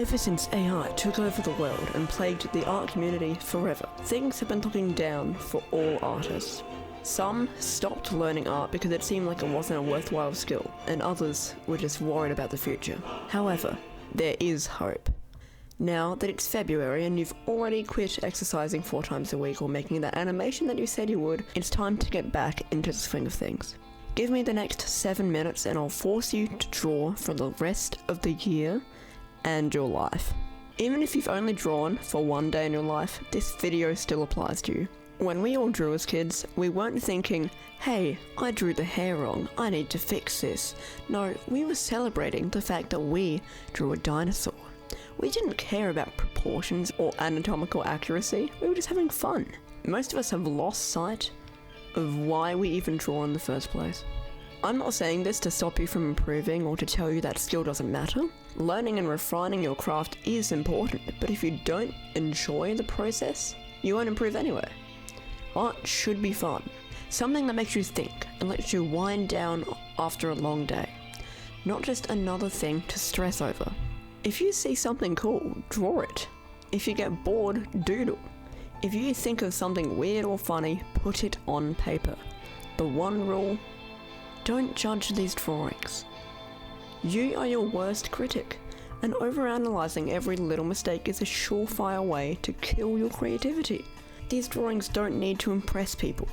Ever since AI took over the world and plagued the art community forever, things have been looking down for all artists. Some stopped learning art because it seemed like it wasn't a worthwhile skill, and others were just worried about the future. However, there is hope. Now that it's February and you've already quit exercising 4 times a week or making that animation that you said you would, it's time to get back into the swing of things. Give me the next 7 minutes and I'll force you to draw for the rest of the year and your life. Even if you've only drawn for 1 day in your life, this video still applies to you. When we all drew as kids, we weren't thinking, hey, I drew the hair wrong, I need to fix this. No, we were celebrating the fact that we drew a dinosaur. We didn't care about proportions or anatomical accuracy, we were just having fun. Most of us have lost sight of why we even draw in the first place. I'm not saying this to stop you from improving or to tell you that skill doesn't matter. Learning and refining your craft is important, but if you don't enjoy the process, you won't improve anyway. Art should be fun. Something that makes you think and lets you wind down after a long day. Not just another thing to stress over. If you see something cool, draw it. If you get bored, doodle. If you think of something weird or funny, put it on paper. The one rule: don't judge these drawings. You are your worst critic, and overanalyzing every little mistake is a surefire way to kill your creativity. These drawings don't need to impress people.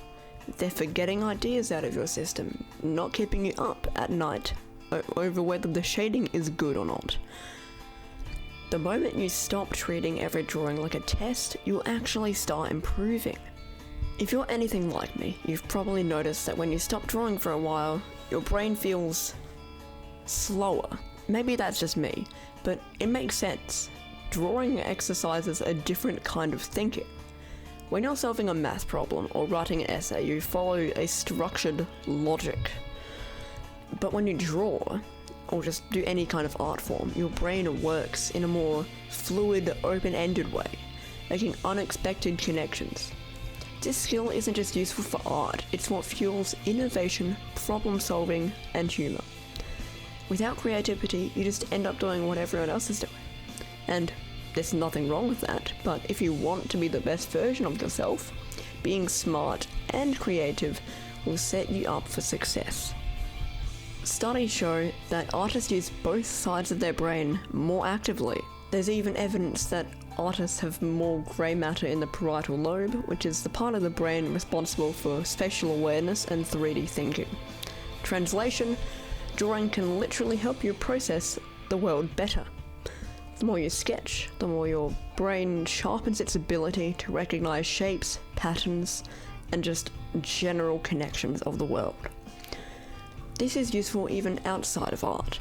They're for getting ideas out of your system, not keeping you up at night over whether the shading is good or not. The moment you stop treating every drawing like a test, you'll actually start improving. If you're anything like me, you've probably noticed that when you stop drawing for a while, your brain feels slower. Maybe that's just me, but it makes sense. Drawing exercises a different kind of thinking. When you're solving a math problem or writing an essay, you follow a structured logic. But when you draw, or just do any kind of art form, your brain works in a more fluid, open-ended way, making unexpected connections. This skill isn't just useful for art, it's what fuels innovation, problem solving, and humour. Without creativity, you just end up doing what everyone else is doing. And there's nothing wrong with that, but if you want to be the best version of yourself, being smart and creative will set you up for success. Studies show that artists use both sides of their brain more actively. There's even evidence that artists have more grey matter in the parietal lobe, which is the part of the brain responsible for spatial awareness and 3D thinking. Translation: drawing can literally help you process the world better. The more you sketch, the more your brain sharpens its ability to recognize shapes, patterns, and just general connections of the world. This is useful even outside of art,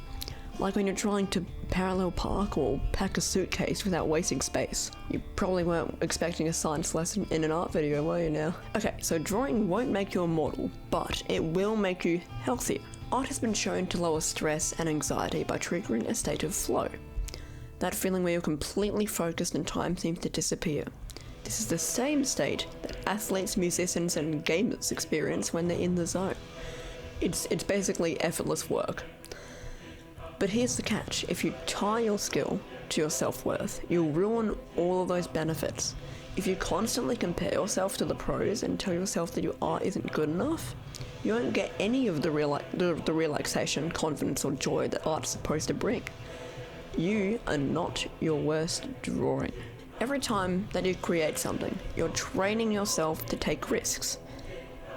like when you're trying to parallel park or pack a suitcase without wasting space. You probably weren't expecting a science lesson in an art video, were you now? Okay, so drawing won't make you immortal, but it will make you healthier. Art has been shown to lower stress and anxiety by triggering a state of flow. That feeling where you're completely focused and time seems to disappear. This is the same state that athletes, musicians, and gamers experience when they're in the zone. It's basically effortless work. But here's the catch: if you tie your skill to your self-worth, you'll ruin all of those benefits. If you constantly compare yourself to the pros and tell yourself that your art isn't good enough, you won't get any of the relaxation, confidence, or joy that art's supposed to bring. You are not your worst drawing. Every time that you create something, you're training yourself to take risks.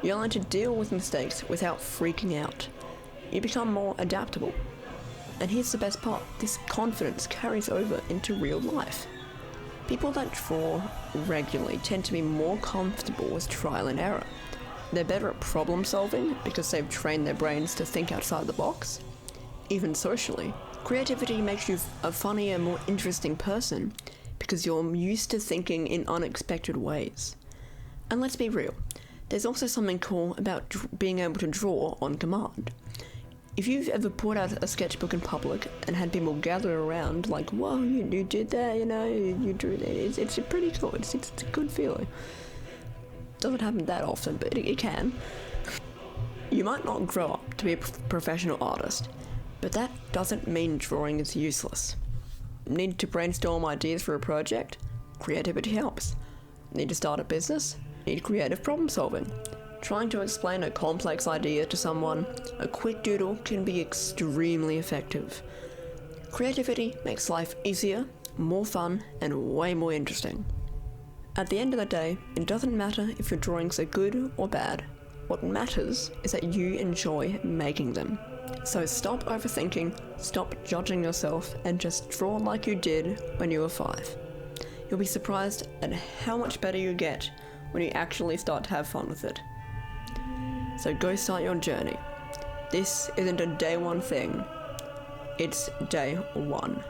You learn to deal with mistakes without freaking out. You become more adaptable. And here's the best part: this confidence carries over into real life. People that draw regularly tend to be more comfortable with trial and error. They're better at problem solving because they've trained their brains to think outside the box. Even socially, creativity makes you a funnier, more interesting person because you're used to thinking in unexpected ways. And let's be real, there's also something cool about being able to draw on command. If you've ever put out a sketchbook in public and had people gather around like, whoa, you did that, you drew that, it's pretty cool, it's a good feeling. Doesn't happen that often, but it can. You might not grow up to be a professional artist, but that doesn't mean drawing is useless. Need to brainstorm ideas for a project? Creativity helps. Need to start a business? Need creative problem solving. Trying to explain a complex idea to someone, a quick doodle can be extremely effective. Creativity makes life easier, more fun, and way more interesting. At the end of the day, it doesn't matter if your drawings are good or bad. What matters is that you enjoy making them. So stop overthinking, stop judging yourself, and just draw like you did when you were 5. You'll be surprised at how much better you get when you actually start to have fun with it. So go start your journey. This isn't a day one thing, it's day one.